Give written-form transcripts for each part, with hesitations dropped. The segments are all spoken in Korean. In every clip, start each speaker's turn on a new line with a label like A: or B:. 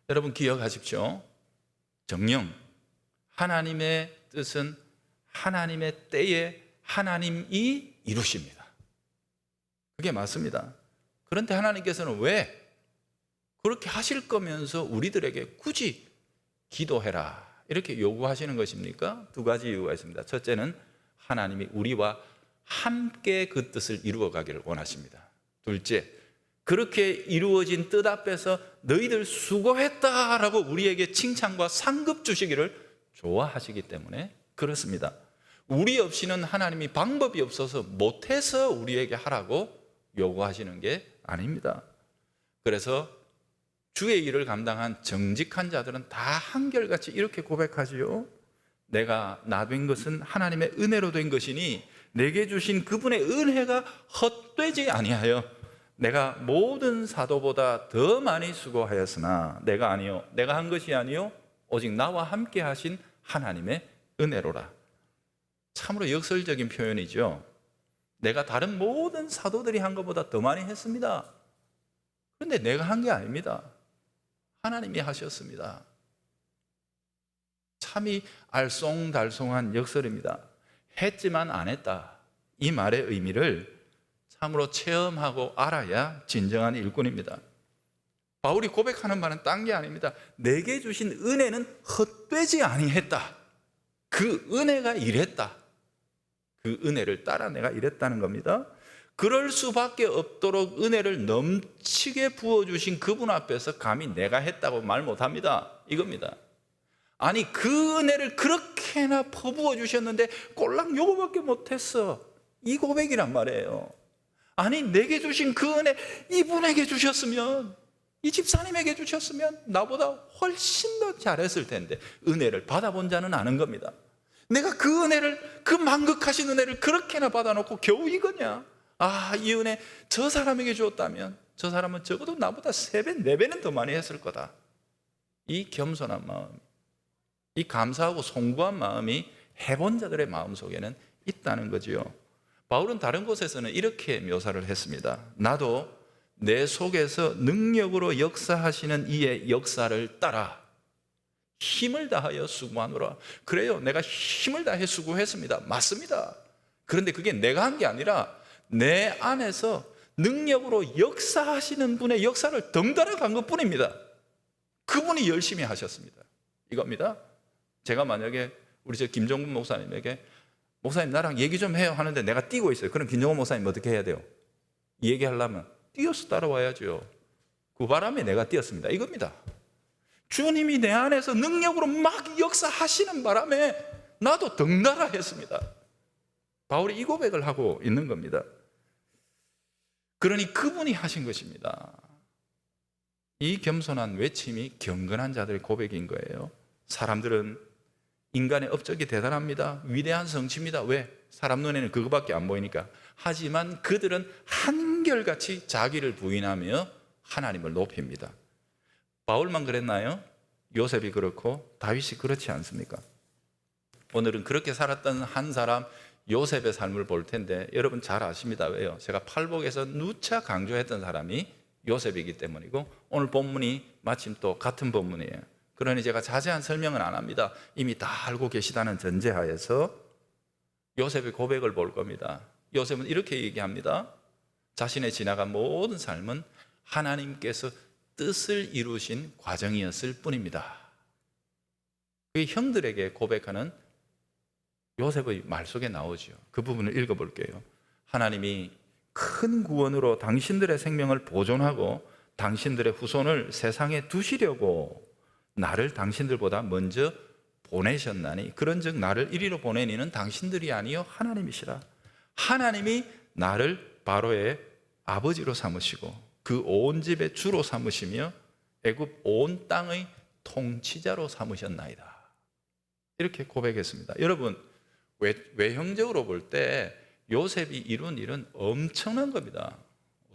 A: 여러분 기억하십시오. 정령 하나님의 뜻은 하나님의 때에 하나님이 이루십니다. 그게 맞습니다. 그런데 하나님께서는 왜 그렇게 하실 거면서 우리들에게 굳이 기도해라 이렇게 요구하시는 것입니까? 두 가지 이유가 있습니다. 첫째는 하나님이 우리와 함께 그 뜻을 이루어 가기를 원하십니다. 둘째, 그렇게 이루어진 뜻 앞에서 너희들 수고했다라고 우리에게 칭찬과 상급 주시기를 좋아하시기 때문에 그렇습니다. 우리 없이는 하나님이 방법이 없어서 못해서 우리에게 하라고 요구하시는 게 아닙니다. 그래서 주의 일을 감당한 정직한 자들은 다 한결같이 이렇게 고백하지요. 내가 나 된 것은 하나님의 은혜로 된 것이니 내게 주신 그분의 은혜가 헛되지 아니하여 내가 모든 사도보다 더 많이 수고하였으나 내가 한 것이 아니요 오직 나와 함께 하신 하나님의 은혜로라. 참으로 역설적인 표현이죠. 내가 다른 모든 사도들이 한 것보다 더 많이 했습니다. 그런데 내가 한 게 아닙니다. 하나님이 하셨습니다. 참이 알쏭달쏭한 역설입니다. 했지만 안 했다. 이 말의 의미를 참으로 체험하고 알아야 진정한 일꾼입니다. 바울이 고백하는 말은 딴 게 아닙니다. 내게 주신 은혜는 헛되지 아니했다. 그 은혜가 이랬다. 그 은혜를 따라 내가 이랬다는 겁니다. 그럴 수밖에 없도록 은혜를 넘치게 부어주신 그분 앞에서 감히 내가 했다고 말 못합니다. 이겁니다. 아니 그 은혜를 그렇게나 퍼부어 주셨는데 꼴랑 요거밖에 못했어. 이 고백이란 말이에요. 아니 내게 주신 그 은혜 이분에게 주셨으면, 이 집사님에게 주셨으면 나보다 훨씬 더 잘했을 텐데 은혜를 받아본 자는 아는 겁니다. 내가 그 은혜를, 그 만극하신 은혜를 그렇게나 받아놓고 겨우 이거냐? 아, 이 은혜 저 사람에게 주었다면 저 사람은 적어도 나보다 3배, 4배는 더 많이 했을 거다. 이 겸손한 마음, 이 감사하고 송구한 마음이 해본 자들의 마음 속에는 있다는 거지요. 바울은 다른 곳에서는 이렇게 묘사를 했습니다. 나도 내 속에서 능력으로 역사하시는 이의 역사를 따라 힘을 다하여 수고하노라. 그래요, 내가 힘을 다해 수고했습니다. 맞습니다. 그런데 그게 내가 한 게 아니라 내 안에서 능력으로 역사하시는 분의 역사를 덩달아 간 것뿐입니다. 그분이 열심히 하셨습니다. 이겁니다. 제가 만약에 우리 김종근 목사님에게 목사님 나랑 얘기 좀 해요 하는데 내가 뛰고 있어요. 그럼 김종근 목사님 어떻게 해야 돼요? 얘기하려면 뛰어서 따라와야죠. 그 바람에 내가 뛰었습니다. 이겁니다. 주님이 내 안에서 능력으로 막 역사하시는 바람에 나도 덩달아 했습니다. 바울이 이 고백을 하고 있는 겁니다. 그러니 그분이 하신 것입니다. 이 겸손한 외침이 경건한 자들의 고백인 거예요. 사람들은 인간의 업적이 대단합니다. 위대한 성취입니다. 왜? 사람 눈에는 그거밖에 안 보이니까. 하지만 그들은 한결같이 자기를 부인하며 하나님을 높입니다. 바울만 그랬나요? 요셉이 그렇고 다윗이 그렇지 않습니까? 오늘은 그렇게 살았던 한 사람 요셉의 삶을 볼 텐데 여러분 잘 아십니다. 왜요? 제가 팔복에서 누차 강조했던 사람이 요셉이기 때문이고 오늘 본문이 마침 또 같은 본문이에요. 그러니 제가 자세한 설명은 안 합니다. 이미 다 알고 계시다는 전제하에서 요셉의 고백을 볼 겁니다. 요셉은 이렇게 얘기합니다. 자신의 지나간 모든 삶은 하나님께서 뜻을 이루신 과정이었을 뿐입니다. 그 형들에게 고백하는 요셉의 말 속에 나오죠. 그 부분을 읽어볼게요. 하나님이 큰 구원으로 당신들의 생명을 보존하고 당신들의 후손을 세상에 두시려고 나를 당신들보다 먼저 보내셨나니 그런즉 나를 이리로 보낸 이는 당신들이 아니요 하나님이시라. 하나님이 나를 바로의 아버지로 삼으시고 그 온 집의 주로 삼으시며 애굽 온 땅의 통치자로 삼으셨나이다. 이렇게 고백했습니다. 여러분 외형적으로 볼 때 요셉이 이룬 일은 엄청난 겁니다.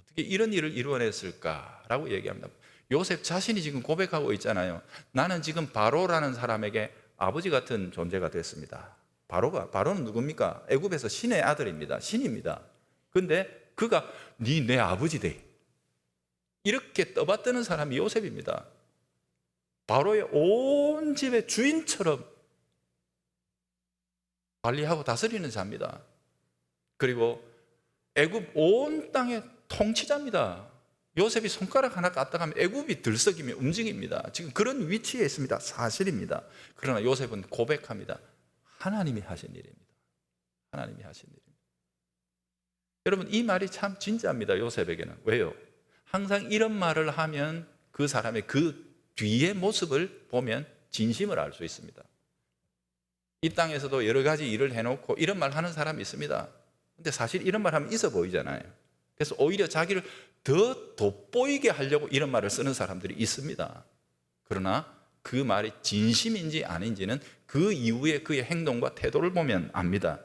A: 어떻게 이런 일을 이루어냈을까라고 얘기합니다. 요셉 자신이 지금 고백하고 있잖아요. 나는 지금 바로라는 사람에게 아버지 같은 존재가 됐습니다. 바로는 누굽니까? 애굽에서 신의 아들입니다. 신입니다. 그런데 그가 네 내 아버지 돼. 이렇게 떠받드는 사람이 요셉입니다. 바로의 온 집의 주인처럼 관리하고 다스리는 자입니다. 그리고 애굽 온 땅의 통치자입니다. 요셉이 손가락 하나 까딱하면 애굽이 들썩이며 움직입니다. 지금 그런 위치에 있습니다. 사실입니다. 그러나 요셉은 고백합니다. 하나님이 하신 일입니다. 하나님이 하신 일입니다. 여러분, 이 말이 참 진짜입니다. 요셉에게는. 왜요? 항상 이런 말을 하면 그 사람의 그 뒤의 모습을 보면 진심을 알 수 있습니다. 이 땅에서도 여러 가지 일을 해놓고 이런 말 하는 사람이 있습니다. 근데 사실 이런 말 하면 있어 보이잖아요. 그래서 오히려 자기를 더 돋보이게 하려고 이런 말을 쓰는 사람들이 있습니다. 그러나 그 말이 진심인지 아닌지는 그 이후에 그의 행동과 태도를 보면 압니다.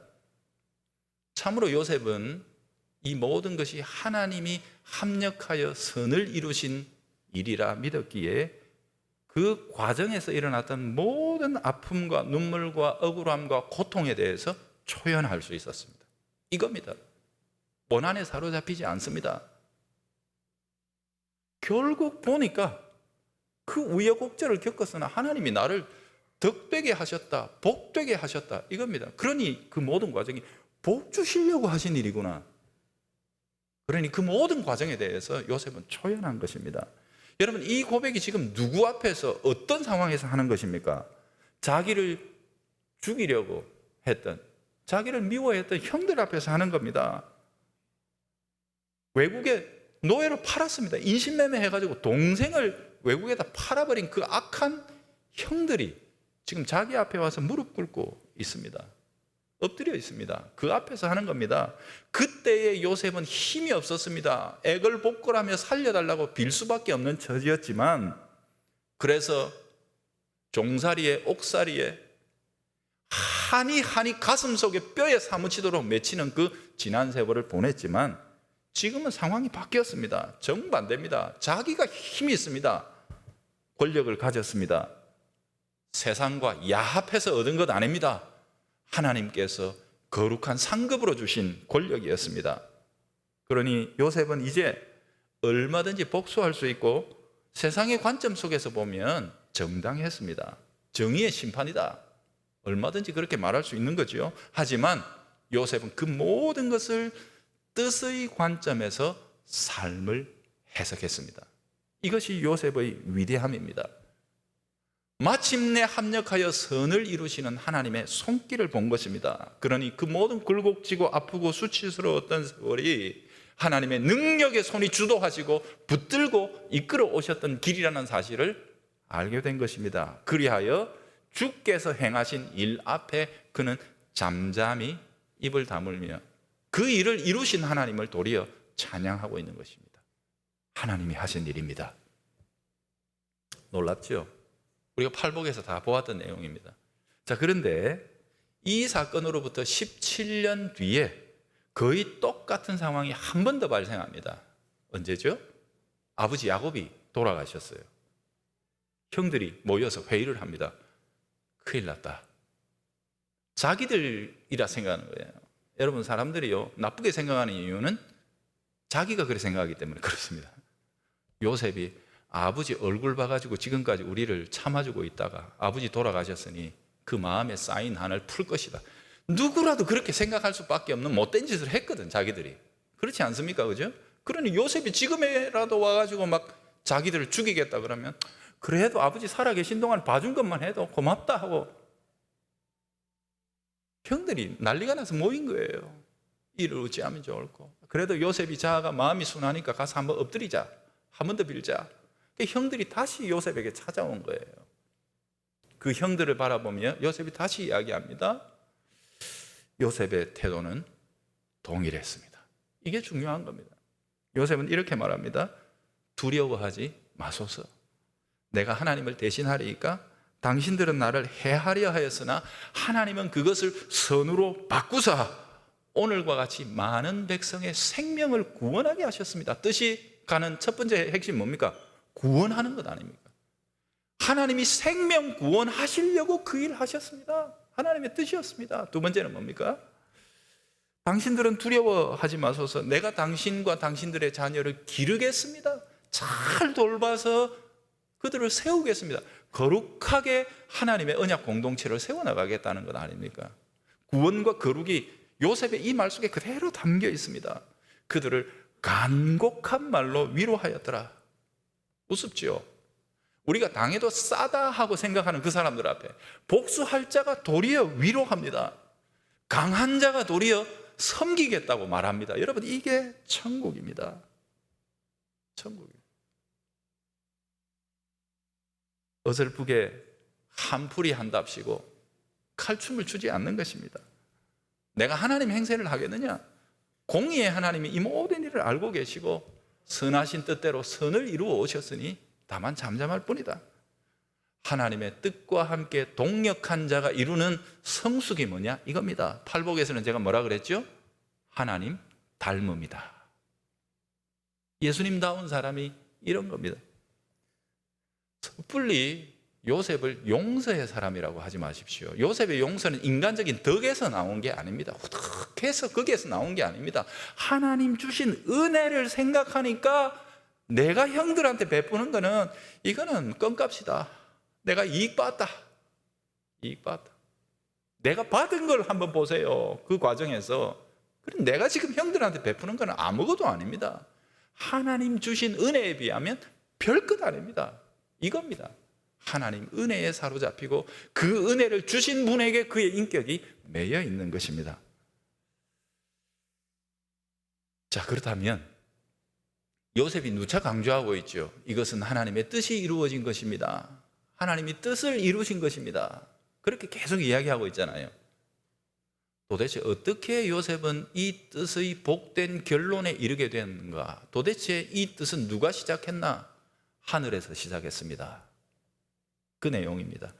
A: 참으로 요셉은 이 모든 것이 하나님이 합력하여 선을 이루신 일이라 믿었기에 그 과정에서 일어났던 모든 아픔과 눈물과 억울함과 고통에 대해서 초연할 수 있었습니다. 이겁니다. 원한에 사로잡히지 않습니다. 결국 보니까 그 우여곡절을 겪었으나 하나님이 나를 덕되게 하셨다, 복되게 하셨다, 이겁니다. 그러니 그 모든 과정이 복 주시려고 하신 일이구나. 그러니 그 모든 과정에 대해서 요셉은 초연한 것입니다. 여러분, 이 고백이 지금 누구 앞에서 어떤 상황에서 하는 것입니까? 자기를 죽이려고 했던, 자기를 미워했던 형들 앞에서 하는 겁니다. 외국에 노예로 팔았습니다. 인신매매 해가지고 동생을 외국에다 팔아버린 그 악한 형들이 지금 자기 앞에 와서 무릎 꿇고 있습니다. 엎드려 있습니다. 그 앞에서 하는 겁니다. 그때의 요셉은 힘이 없었습니다. 애걸복걸하며 살려달라고 빌 수밖에 없는 처지였지만, 그래서 종살이에 옥살이에 한이 가슴 속에 뼈에 사무치도록 맺히는 그 지난 세월을 보냈지만, 지금은 상황이 바뀌었습니다. 정반대입니다. 자기가 힘이 있습니다. 권력을 가졌습니다. 세상과 야합해서 얻은 것 아닙니다. 하나님께서 거룩한 상급으로 주신 권력이었습니다. 그러니 요셉은 이제 얼마든지 복수할 수 있고 세상의 관점 속에서 보면 정당했습니다. 정의의 심판이다. 얼마든지 그렇게 말할 수 있는 거죠. 하지만 요셉은 그 모든 것을 뜻의 관점에서 삶을 해석했습니다. 이것이 요셉의 위대함입니다. 마침내 합력하여 선을 이루시는 하나님의 손길을 본 것입니다. 그러니 그 모든 굴곡지고 아프고 수치스러웠던 세월이 하나님의 능력의 손이 주도하시고 붙들고 이끌어 오셨던 길이라는 사실을 알게 된 것입니다. 그리하여 주께서 행하신 일 앞에 그는 잠잠히 입을 다물며 그 일을 이루신 하나님을 도리어 찬양하고 있는 것입니다. 하나님이 하신 일입니다. 놀랍죠? 우리가 팔복에서 다 보았던 내용입니다. 자, 그런데 이 사건으로부터 17년 뒤에 거의 똑같은 상황이 한 번 더 발생합니다. 언제죠? 아버지 야곱이 돌아가셨어요. 형들이 모여서 회의를 합니다. 큰일 났다. 자기들이라 생각하는 거예요. 여러분, 사람들이요, 나쁘게 생각하는 이유는 자기가 그렇게 생각하기 때문에 그렇습니다. 요셉이 아버지 얼굴 봐가지고 지금까지 우리를 참아주고 있다가 아버지 돌아가셨으니 그 마음에 쌓인 한을 풀 것이다. 누구라도 그렇게 생각할 수밖에 없는 못된 짓을 했거든, 자기들이. 그렇지 않습니까? 그죠? 그러니 요셉이 지금이라도 와가지고 막 자기들을 죽이겠다 그러면 그래도 아버지 살아계신 동안 봐준 것만 해도 고맙다 하고 형들이 난리가 나서 모인 거예요. 이를 어찌하면 좋을까? 그래도 요셉이 자아가 마음이 순하니까 가서 한번 엎드리자. 한 번 더 빌자. 형들이 다시 요셉에게 찾아온 거예요. 그 형들을 바라보며 요셉이 다시 이야기합니다. 요셉의 태도는 동일했습니다. 이게 중요한 겁니다. 요셉은 이렇게 말합니다. 두려워하지 마소서. 내가 하나님을 대신하리니까 당신들은 나를 해하려 하였으나 하나님은 그것을 선으로 바꾸사 오늘과 같이 많은 백성의 생명을 구원하게 하셨습니다. 뜻이 가는 첫 번째 핵심 뭡니까? 구원하는 것 아닙니까? 하나님이 생명 구원하시려고 그 일 하셨습니다. 하나님의 뜻이었습니다. 두 번째는 뭡니까? 당신들은 두려워하지 마소서. 내가 당신과 당신들의 자녀를 기르겠습니다. 잘 돌봐서 그들을 세우겠습니다. 거룩하게 하나님의 언약 공동체를 세워나가겠다는 것 아닙니까? 구원과 거룩이 요셉의 이 말 속에 그대로 담겨 있습니다. 그들을 간곡한 말로 위로하였더라. 우습지요? 우리가 당해도 싸다 하고 생각하는 그 사람들 앞에 복수할 자가 도리어 위로합니다. 강한 자가 도리어 섬기겠다고 말합니다. 여러분, 이게 천국입니다. 천국입니다. 어설프게 한풀이 한답시고 칼춤을 추지 않는 것입니다. 내가 하나님 행세를 하겠느냐? 공의의 하나님이 이 모든 일을 알고 계시고 선하신 뜻대로 선을 이루어 오셨으니 다만 잠잠할 뿐이다. 하나님의 뜻과 함께 동역한 자가 이루는 성숙이 뭐냐? 이겁니다. 팔복에서는 제가 뭐라 그랬죠? 하나님 닮음이다. 예수님다운 사람이 이런 겁니다. 섣불리 요셉을 용서의 사람이라고 하지 마십시오. 요셉의 용서는 인간적인 덕에서 나온 게 아닙니다. 후덕해서 거기에서 나온 게 아닙니다. 하나님 주신 은혜를 생각하니까 내가 형들한테 베푸는 거는 이거는 껌값이다. 내가 이익 봤다. 내가 받은 걸 한번 보세요. 그 과정에서. 그럼 내가 지금 형들한테 베푸는 거는 아무것도 아닙니다. 하나님 주신 은혜에 비하면 별것 아닙니다. 이겁니다. 하나님 은혜에 사로잡히고 그 은혜를 주신 분에게 그의 인격이 매여 있는 것입니다. 자, 그렇다면 요셉이 누차 강조하고 있죠. 이것은 하나님의 뜻이 이루어진 것입니다. 하나님이 뜻을 이루신 것입니다. 그렇게 계속 이야기하고 있잖아요. 도대체 어떻게 요셉은 이 뜻의 복된 결론에 이르게 됐는가? 도대체 이 뜻은 누가 시작했나? 하늘에서 시작했습니다. 그 내용입니다.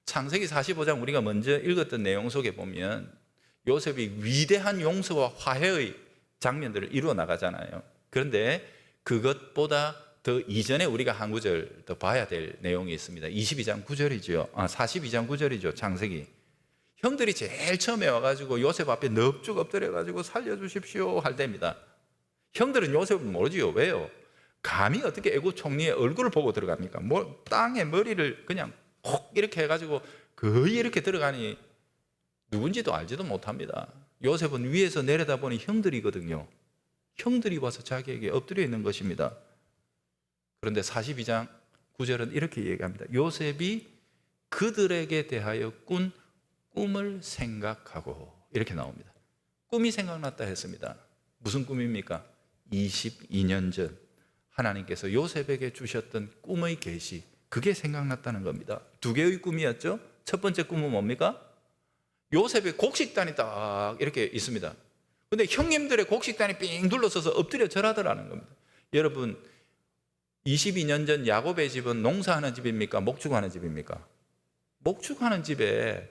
A: 창세기 45장 우리가 먼저 읽었던 내용 속에 보면 요셉이 위대한 용서와 화해의 장면들을 이루어 나가잖아요. 그런데 그것보다 더 이전에 우리가 한 구절 더 봐야 될 내용이 있습니다. 22장 9절이죠. 42장 9절이죠. 창세기. 형들이 제일 처음에 와가지고 요셉 앞에 넙죽 엎드려가지고 살려주십시오 할 때입니다. 형들은 요셉을 모르지요. 왜요? 감히 어떻게 애굽 총리의 얼굴을 보고 들어갑니까? 땅에 머리를 그냥 콕 이렇게 해가지고 거의 이렇게 들어가니 누군지도 알지도 못합니다. 요셉은 위에서 내려다보니 형들이거든요. 형들이 와서 자기에게 엎드려 있는 것입니다. 그런데 42장 9절은 이렇게 얘기합니다. 요셉이 그들에게 대하여 꾼 꿈을 생각하고 이렇게 나옵니다. 꿈이 생각났다 했습니다. 무슨 꿈입니까? 22년 전 하나님께서 요셉에게 주셨던 꿈의 계시, 그게 생각났다는 겁니다. 두 개의 꿈이었죠. 첫 번째 꿈은 뭡니까? 요셉의 곡식단이 딱 이렇게 있습니다. 근데 형님들의 곡식단이 삥 둘러서서 엎드려 절하더라는 겁니다. 여러분, 22년 전 야곱의 집은 농사하는 집입니까? 목축하는 집입니까? 목축하는 집에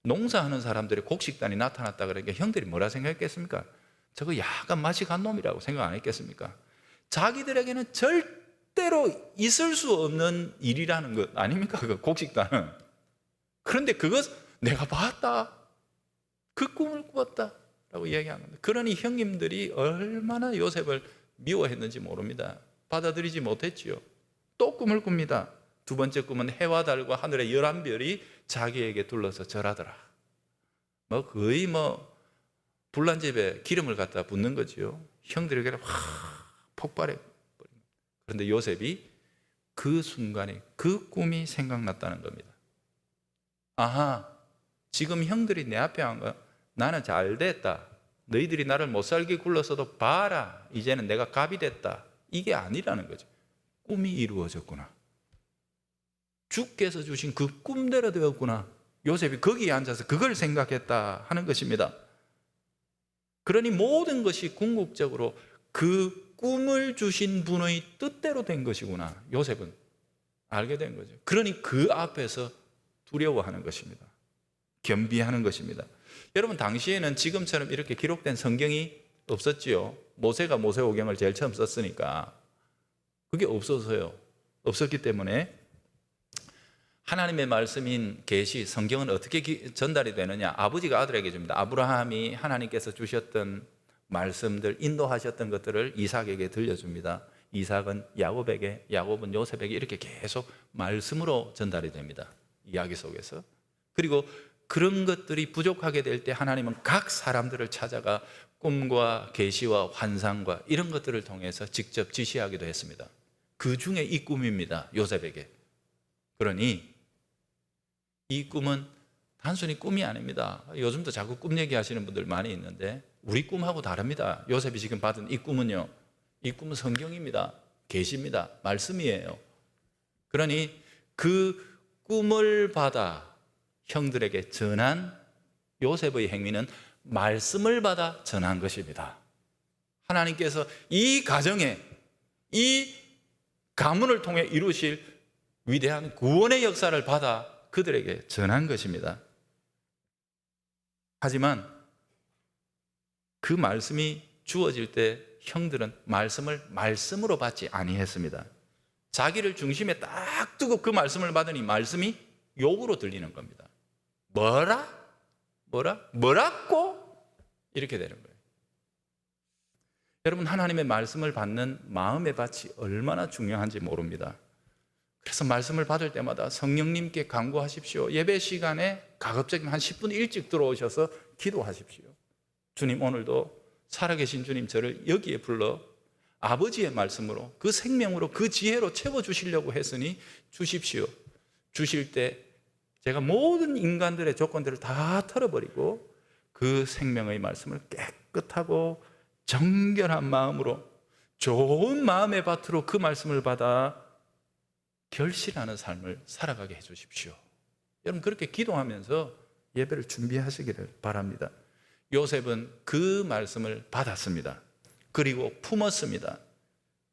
A: 농사하는 사람들의 곡식단이 나타났다 그러니까 형들이 뭐라 생각했겠습니까? 저거 약간 맛이 간 놈이라고 생각 안 했겠습니까? 자기들에게는 절대로 있을 수 없는 일이라는 것 아닙니까? 그 곡식단은. 그런데 그것 내가 봤다. 그 꿈을 꾸었다. 라고 이야기하는 겁니다. 그러니 형님들이 얼마나 요셉을 미워했는지 모릅니다. 받아들이지 못했지요. 또 꿈을 꿉니다. 두 번째 꿈은 해와 달과 하늘의 11별이 자기에게 둘러서 절하더라. 거의 불난집에 기름을 갖다 붓는 거지요. 형들에게 폭발해. 그런데 요셉이 그 순간에 그 꿈이 생각났다는 겁니다. 아하, 지금 형들이 내 앞에 한 거 나는 잘 됐다. 너희들이 나를 못 살게 굴러서도 봐라. 이제는 내가 갑이 됐다. 이게 아니라는 거죠. 꿈이 이루어졌구나. 주께서 주신 그 꿈대로 되었구나. 요셉이 거기에 앉아서 그걸 생각했다 하는 것입니다. 그러니 모든 것이 궁극적으로 그 꿈을 주신 분의 뜻대로 된 것이구나. 요셉은 알게 된 거죠. 그러니 그 앞에서 두려워하는 것입니다. 겸비하는 것입니다. 여러분, 당시에는 지금처럼 이렇게 기록된 성경이 없었지요. 모세가 모세오경을 제일 처음 썼으니까 그게 없었기 때문에 하나님의 말씀인 계시, 성경은 어떻게 전달이 되느냐? 아버지가 아들에게 줍니다. 아브라함이 하나님께서 주셨던 말씀들, 인도하셨던 것들을 이삭에게 들려줍니다. 이삭은 야곱에게, 야곱은 요셉에게 이렇게 계속 말씀으로 전달이 됩니다. 이야기 속에서. 그리고 그런 것들이 부족하게 될 때 하나님은 각 사람들을 찾아가 꿈과 계시와 환상과 이런 것들을 통해서 직접 지시하기도 했습니다. 그 중에 이 꿈입니다. 요셉에게. 그러니 이 꿈은 단순히 꿈이 아닙니다. 요즘도 자꾸 꿈 얘기하시는 분들 많이 있는데 우리 꿈하고 다릅니다. 요셉이 지금 받은 이 꿈은요, 이 꿈은 성경입니다. 계시입니다. 말씀이에요. 그러니 그 꿈을 받아 형들에게 전한 요셉의 행위는 말씀을 받아 전한 것입니다. 하나님께서 이 가정에 이 가문을 통해 이루실 위대한 구원의 역사를 받아 그들에게 전한 것입니다. 하지만 그 말씀이 주어질 때 형들은 말씀을 말씀으로 받지 아니했습니다. 자기를 중심에 딱 두고 그 말씀을 받으니 말씀이 욕으로 들리는 겁니다. 뭐라고? 이렇게 되는 거예요. 여러분, 하나님의 말씀을 받는 마음의 밭이 얼마나 중요한지 모릅니다. 그래서 말씀을 받을 때마다 성령님께 간구하십시오. 예배 시간에 가급적이면 한 10분 일찍 들어오셔서 기도하십시오. 주님, 오늘도 살아계신 주님 저를 여기에 불러 아버지의 말씀으로, 그 생명으로, 그 지혜로 채워주시려고 했으니 주십시오. 주실 때 제가 모든 인간들의 조건들을 다 털어버리고 그 생명의 말씀을 깨끗하고 정결한 마음으로, 좋은 마음의 밭으로 그 말씀을 받아 결실하는 삶을 살아가게 해주십시오. 여러분, 그렇게 기도하면서 예배를 준비하시기를 바랍니다. 요셉은 그 말씀을 받았습니다. 그리고 품었습니다.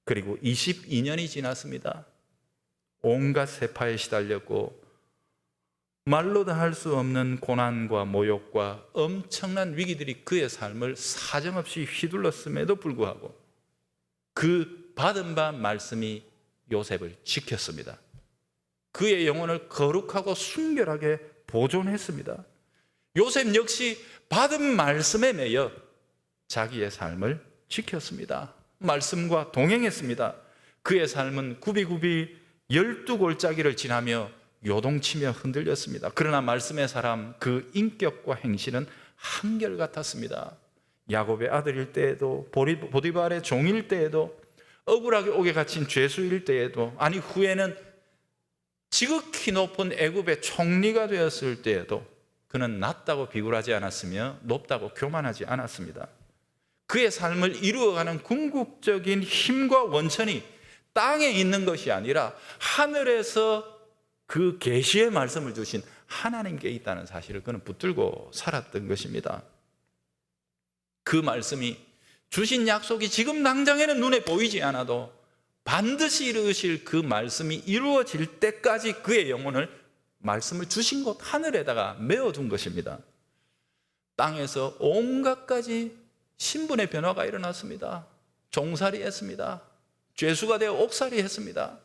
A: 그리고 22년이 지났습니다. 온갖 세파에 시달렸고 말로도 할 수 없는 고난과 모욕과 엄청난 위기들이 그의 삶을 사정없이 휘둘렀음에도 불구하고 그 받은 바 말씀이 요셉을 지켰습니다. 그의 영혼을 거룩하고 순결하게 보존했습니다. 요셉 역시 받은 말씀에 매여 자기의 삶을 지켰습니다. 말씀과 동행했습니다. 그의 삶은 굽이굽이 12골짜기를 지나며 요동치며 흔들렸습니다. 그러나 말씀의 사람, 그 인격과 행실은 한결같았습니다. 야곱의 아들일 때에도, 보디발의 종일 때에도, 억울하게 옥에 갇힌 죄수일 때에도, 아니 후에는 지극히 높은 애굽의 총리가 되었을 때에도 그는 낮다고 비굴하지 않았으며 높다고 교만하지 않았습니다. 그의 삶을 이루어가는 궁극적인 힘과 원천이 땅에 있는 것이 아니라 하늘에서 그 계시의 말씀을 주신 하나님께 있다는 사실을 그는 붙들고 살았던 것입니다. 그 말씀이, 주신 약속이 지금 당장에는 눈에 보이지 않아도 반드시 이루실 그 말씀이 이루어질 때까지 그의 영혼을 말씀을 주신 곳 하늘에다가 메어둔 것입니다. 땅에서 온갖 가지 신분의 변화가 일어났습니다. 종살이 했습니다. 죄수가 되어 옥살이 했습니다.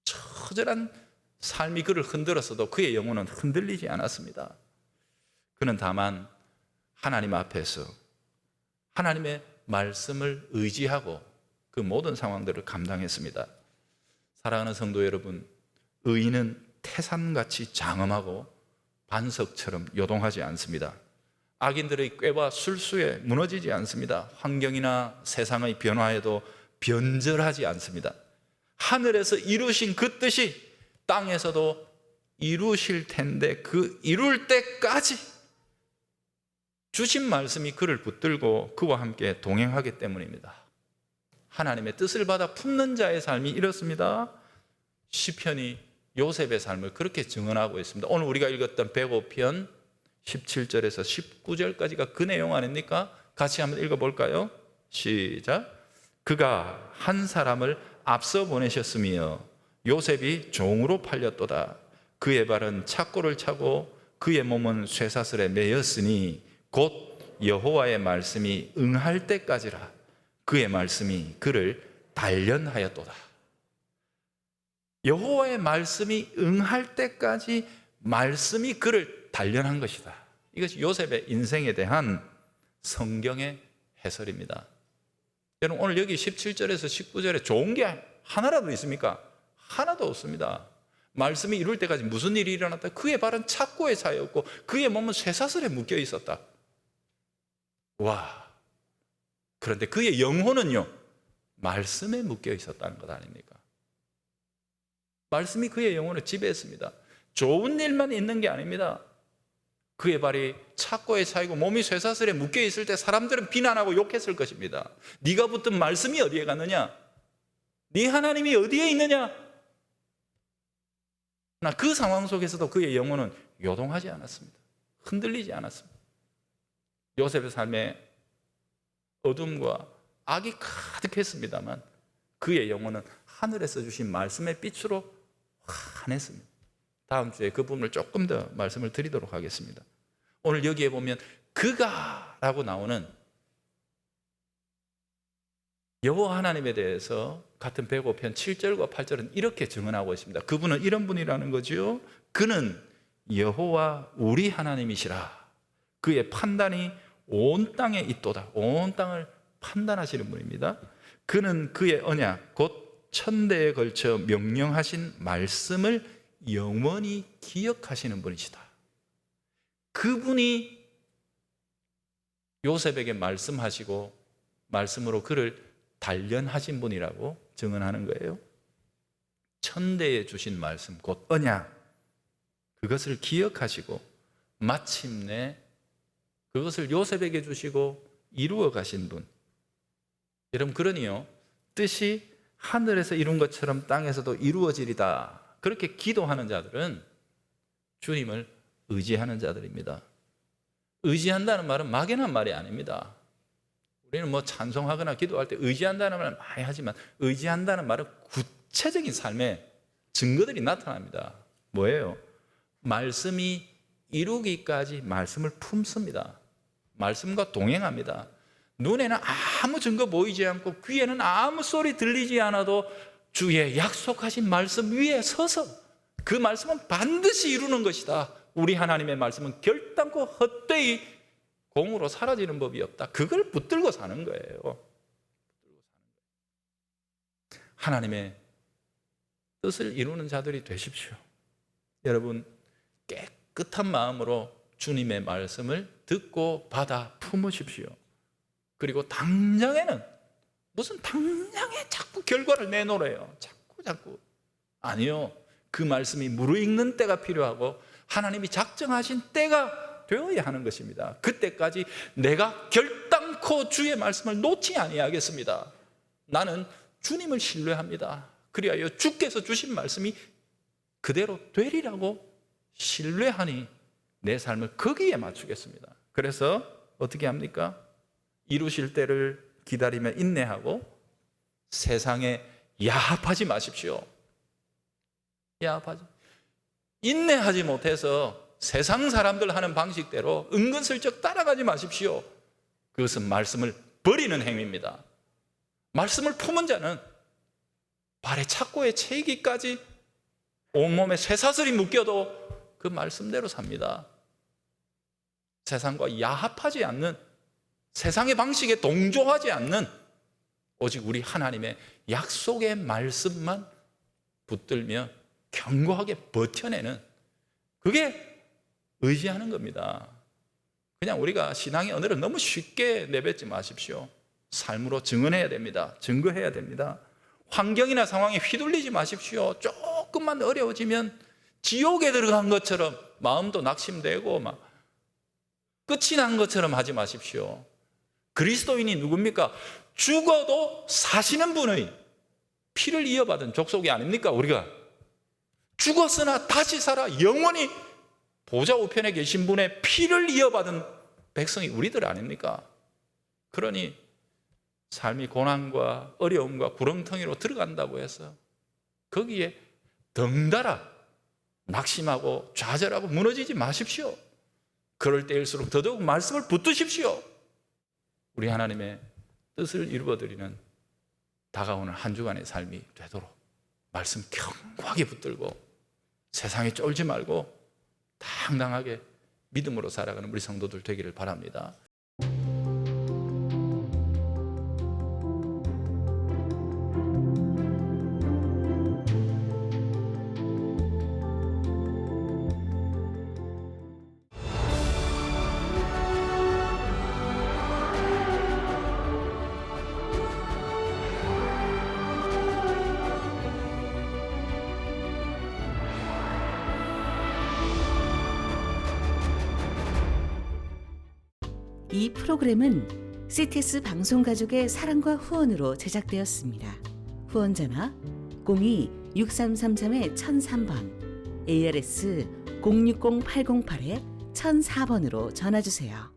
A: 처절한 삶이 그를 흔들었어도 그의 영혼은 흔들리지 않았습니다. 그는 다만 하나님 앞에서 하나님의 말씀을 의지하고 그 모든 상황들을 감당했습니다. 사랑하는 성도 여러분, 의인은 태산같이 장엄하고 반석처럼 요동하지 않습니다. 악인들의 꾀와 술수에 무너지지 않습니다. 환경이나 세상의 변화에도 변절하지 않습니다. 하늘에서 이루신 그 뜻이 땅에서도 이루실 텐데 그 이룰 때까지 주신 말씀이 그를 붙들고 그와 함께 동행하기 때문입니다. 하나님의 뜻을 받아 품는 자의 삶이 이렇습니다. 시편이 요셉의 삶을 그렇게 증언하고 있습니다. 오늘 우리가 읽었던 105편 17절에서 19절까지가 그 내용 아닙니까? 같이 한번 읽어볼까요? 시작. 그가 한 사람을 앞서 보내셨으며 요셉이 종으로 팔렸도다. 그의 발은 착고를 차고 그의 몸은 쇠사슬에 매였으니 곧 여호와의 말씀이 응할 때까지라. 그의 말씀이 그를 단련하였도다. 여호와의 말씀이 응할 때까지 말씀이 그를 단련한 것이다. 이것이 요셉의 인생에 대한 성경의 해설입니다. 여러분 오늘 여기 17절에서 19절에 좋은 게 하나라도 있습니까? 하나도 없습니다. 말씀이 이룰 때까지 무슨 일이 일어났다? 그의 발은 착고에 차였고 그의 몸은 쇠사슬에 묶여 있었다. 와! 그런데 그의 영혼은요, 말씀에 묶여 있었다는 것 아닙니까? 말씀이 그의 영혼을 지배했습니다. 좋은 일만 있는 게 아닙니다. 그의 발이 착고에 차이고 몸이 쇠사슬에 묶여 있을 때 사람들은 비난하고 욕했을 것입니다. 네가 붙든 말씀이 어디에 갔느냐? 네 하나님이 어디에 있느냐? 그러나 그 상황 속에서도 그의 영혼은 요동하지 않았습니다. 흔들리지 않았습니다. 요셉의 삶에 어둠과 악이 가득했습니다만 그의 영혼은 하늘에서 주신 말씀의 빛으로 환했습니다. 다음 주에 그 부분을 조금 더 말씀을 드리도록 하겠습니다. 오늘 여기에 보면 그가 라고 나오는 여호와 하나님에 대해서 같은 105편 7절과 8절은 이렇게 증언하고 있습니다. 그분은 이런 분이라는 거죠. 그는 여호와 우리 하나님이시라. 그의 판단이 온 땅에 있도다. 온 땅을 판단하시는 분입니다. 그는 그의 언약 곧 천대에 걸쳐 명령하신 말씀을 영원히 기억하시는 분이시다. 그분이 요셉에게 말씀하시고 말씀으로 그를 단련하신 분이라고 증언하는 거예요. 천대에 주신 말씀 곧 언약, 그것을 기억하시고 마침내 그것을 요셉에게 주시고 이루어 가신 분. 여러분, 그러니요, 뜻이 하늘에서 이룬 것처럼 땅에서도 이루어지리다. 그렇게 기도하는 자들은 주님을 의지하는 자들입니다. 의지한다는 말은 막연한 말이 아닙니다. 우리는 뭐 찬송하거나 기도할 때 의지한다는 말을 많이 하지만 의지한다는 말은 구체적인 삶의 증거들이 나타납니다. 뭐예요? 말씀이 이루기까지 말씀을 품습니다. 말씀과 동행합니다. 눈에는 아무 증거 보이지 않고 귀에는 아무 소리 들리지 않아도 주의 약속하신 말씀 위에 서서 그 말씀은 반드시 이루는 것이다. 우리 하나님의 말씀은 결단코 헛되이 공으로 사라지는 법이 없다. 그걸 붙들고 사는 거예요. 하나님의 뜻을 이루는 자들이 되십시오. 여러분, 깨끗한 마음으로 주님의 말씀을 듣고 받아 품으십시오. 그리고 당장에는 무슨 당장에 자꾸 결과를 내놓으래요. 자꾸 아니요. 그 말씀이 무르익는 때가 필요하고 하나님이 작정하신 때가 되어야 하는 것입니다. 그때까지 내가 결단코 주의 말씀을 놓지 아니하겠습니다. 나는 주님을 신뢰합니다. 그리하여 주께서 주신 말씀이 그대로 되리라고 신뢰하니 내 삶을 거기에 맞추겠습니다. 그래서 어떻게 합니까? 이루실 때를 기다리며 인내하고 세상에 야합하지 마십시오. 야합하지. 인내하지 못해서 세상 사람들 하는 방식대로 은근슬쩍 따라가지 마십시오. 그것은 말씀을 버리는 행위입니다. 말씀을 품은 자는 발에 착고에 채이기까지 온몸에 쇠사슬이 묶여도 그 말씀대로 삽니다. 세상과 야합하지 않는, 세상의 방식에 동조하지 않는 오직 우리 하나님의 약속의 말씀만 붙들며 견고하게 버텨내는, 그게 의지하는 겁니다. 그냥 우리가 신앙의 언어를 너무 쉽게 내뱉지 마십시오. 삶으로 증언해야 됩니다. 증거해야 됩니다. 환경이나 상황에 휘둘리지 마십시오. 조금만 어려워지면 지옥에 들어간 것처럼 마음도 낙심되고 막 끝이 난 것처럼 하지 마십시오. 그리스도인이 누굽니까? 죽어도 사시는 분의 피를 이어받은 족속이 아닙니까? 우리가 죽었으나 다시 살아 영원히 보좌 우편에 계신 분의 피를 이어받은 백성이 우리들 아닙니까? 그러니 삶이 고난과 어려움과 구렁텅이로 들어간다고 해서 거기에 덩달아 낙심하고 좌절하고 무너지지 마십시오. 그럴 때일수록 더더욱 말씀을 붙드십시오. 우리 하나님의 뜻을 이루어드리는 다가오는 한 주간의 삶이 되도록 말씀 견고하게 붙들고 세상에 쫄지 말고 당당하게 믿음으로 살아가는 우리 성도들 되기를 바랍니다.
B: 이 프로그램은 CTS 방송가족의 사랑과 후원으로 제작되었습니다. 후원 전화 02-6333-1003번, ARS 060-808-1004번으로 전화 주세요.